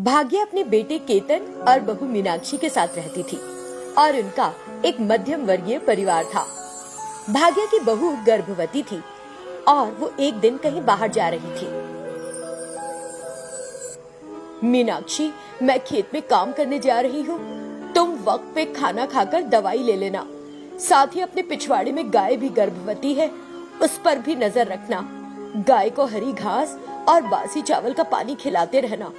भाग्या अपने बेटे केतन और बहू मीनाक्षी के साथ रहती थी और उनका एक मध्यम वर्गीय परिवार था। भाग्या की बहू गर्भवती थी और वो एक दिन कहीं बाहर जा रही थी। मीनाक्षी, मैं खेत में काम करने जा रही हूँ, तुम वक्त पे खाना खाकर दवाई ले लेना। साथ ही अपने पिछवाड़े में गाय भी गर्भवती है, उस पर भी नजर रखना। गाय को हरी घास और बासी चावल का पानी खिलाते रहना,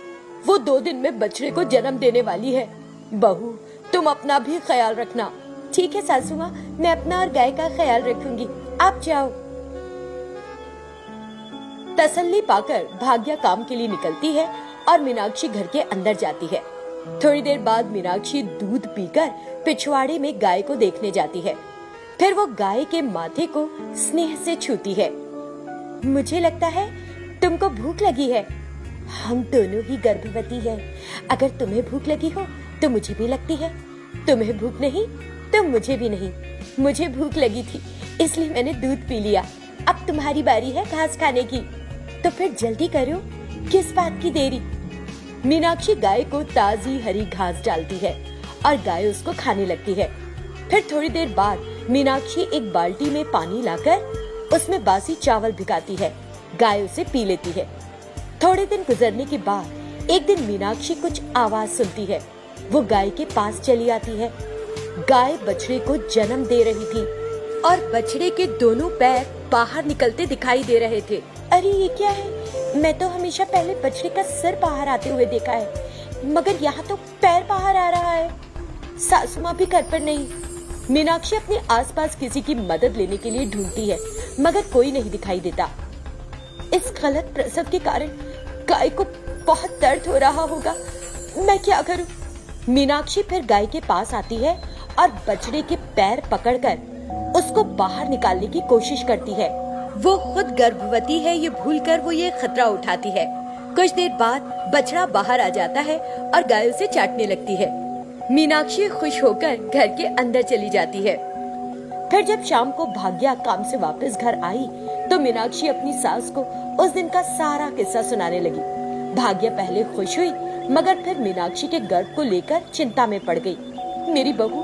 वो 2 दिन में बछड़े को जन्म देने वाली है। बहू, तुम अपना भी ख्याल रखना। ठीक है सासू माँ, मैं अपना और गाय का ख्याल रखूंगी, आप जाओ। तसल्ली पाकर भाग्या काम के लिए निकलती है और मीनाक्षी घर के अंदर जाती है। थोड़ी देर बाद मीनाक्षी दूध पीकर पिछवाड़े में गाय को देखने जाती है। फिर वो गाय के माथे को स्नेह से छूती है। मुझे लगता है तुमको भूख लगी है। हम दोनों ही गर्भवती हैं। अगर तुम्हें भूख लगी हो तो मुझे भी लगती है, तुम्हें भूख नहीं तो मुझे भी नहीं। मुझे भूख लगी थी इसलिए मैंने दूध पी लिया। अब तुम्हारी बारी है घास खाने की, तो फिर जल्दी करो, किस बात की देरी। मीनाक्षी गाय को ताजी हरी घास डालती है और गाय उसको खाने लगती है। फिर थोड़ी देर बाद मीनाक्षी एक बाल्टी में पानी लाकर उसमें बासी चावल भिगाती है। गाय उसे पी लेती है। थोड़े दिन गुजरने के बाद एक दिन मीनाक्षी कुछ आवाज सुनती है। वो गाय के पास चली आती है। गाय बछड़े को जन्म दे रही थी और बछड़े के दोनों पैर बाहर निकलते दिखाई दे रहे थे। अरे ये क्या है? मैं तो हमेशा पहले बछड़े का सिर बाहर आते हुए देखा है, मगर यहाँ तो पैर बाहर आ रहा है। सासू माँ भी घर पर नहीं। मीनाक्षी अपने आसपास किसी की मदद लेने के लिए ढूंढती है, मगर कोई नहीं दिखाई देता। इस गलत प्रसव के कारण गाय को बहुत दर्द हो रहा होगा, मैं क्या करूं? मीनाक्षी फिर गाय के पास आती है और बछड़े के पैर पकड़कर उसको बाहर निकालने की कोशिश करती है। वो खुद गर्भवती है ये भूलकर वो ये खतरा उठाती है। कुछ देर बाद बछड़ा बाहर आ जाता है और गाय उसे चाटने लगती है। मीनाक्षी खुश होकर घर के अंदर चली जाती है। फिर जब शाम को भाग्या काम से वापस घर आई तो मीनाक्षी अपनी सास को उस दिन का सारा किस्सा सुनाने लगी। भाग्या पहले खुश हुई, मगर फिर मीनाक्षी के गर्भ को लेकर चिंता में पड़ गई। मेरी बहू,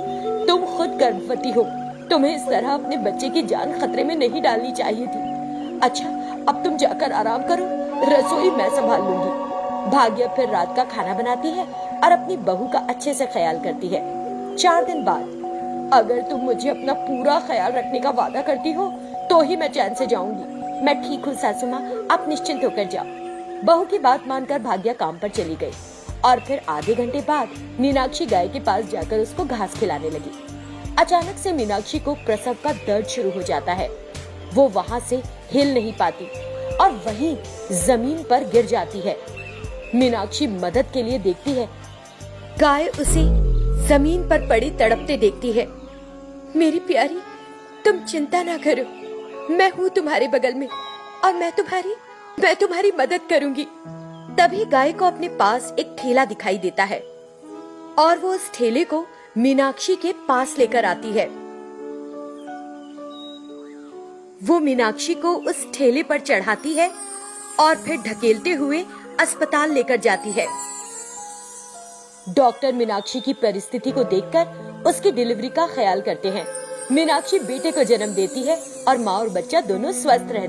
तुम खुद गर्भवती हो, तुम्हें इस तरह अपने बच्चे की जान खतरे में नहीं डालनी चाहिए थी। अच्छा, अब तुम जाकर आराम करो, रसोई मैं संभाल लूंगी। भाग्या फिर रात का खाना बनाती है और अपनी बहू का अच्छे से ख्याल करती है। 4 दिन बाद, अगर तुम मुझे अपना पूरा ख्याल रखने का वादा करती हो तो ही मैं चैन से जाऊंगी। मैं ठीक हूँ सासू माँ, आप निश्चिंत होकर जाओ। बहू की बात मानकर भाग्या काम पर चली गई और फिर आधे घंटे बाद मीनाक्षी गाय के पास जाकर उसको घास खिलाने लगी। अचानक से मीनाक्षी को प्रसव का दर्द शुरू हो जाता है। वो वहाँ से हिल नहीं पाती और वहीं जमीन पर गिर जाती है। मीनाक्षी मदद के लिए देखती है। गाय उसे जमीन पर पड़ी तड़पते देखती है। मेरी प्यारी, तुम चिंता ना करो, मैं हूँ तुम्हारे बगल में और मैं तुम्हारी मदद करूंगी। तभी गाय को अपने पास एक ठेला दिखाई देता है और वो उस ठेले को मीनाक्षी के पास लेकर आती है। वो मीनाक्षी को उस ठेले पर चढ़ाती है और फिर ढकेलते हुए अस्पताल लेकर जाती है। डॉक्टर मीनाक्षी की परिस्थिति को देखकर उसकी डिलीवरी का ख्याल करते हैं। मीनाक्षी बेटे को जन्म देती है और माँ और बच्चा दोनों स्वस्थ रहते हैं।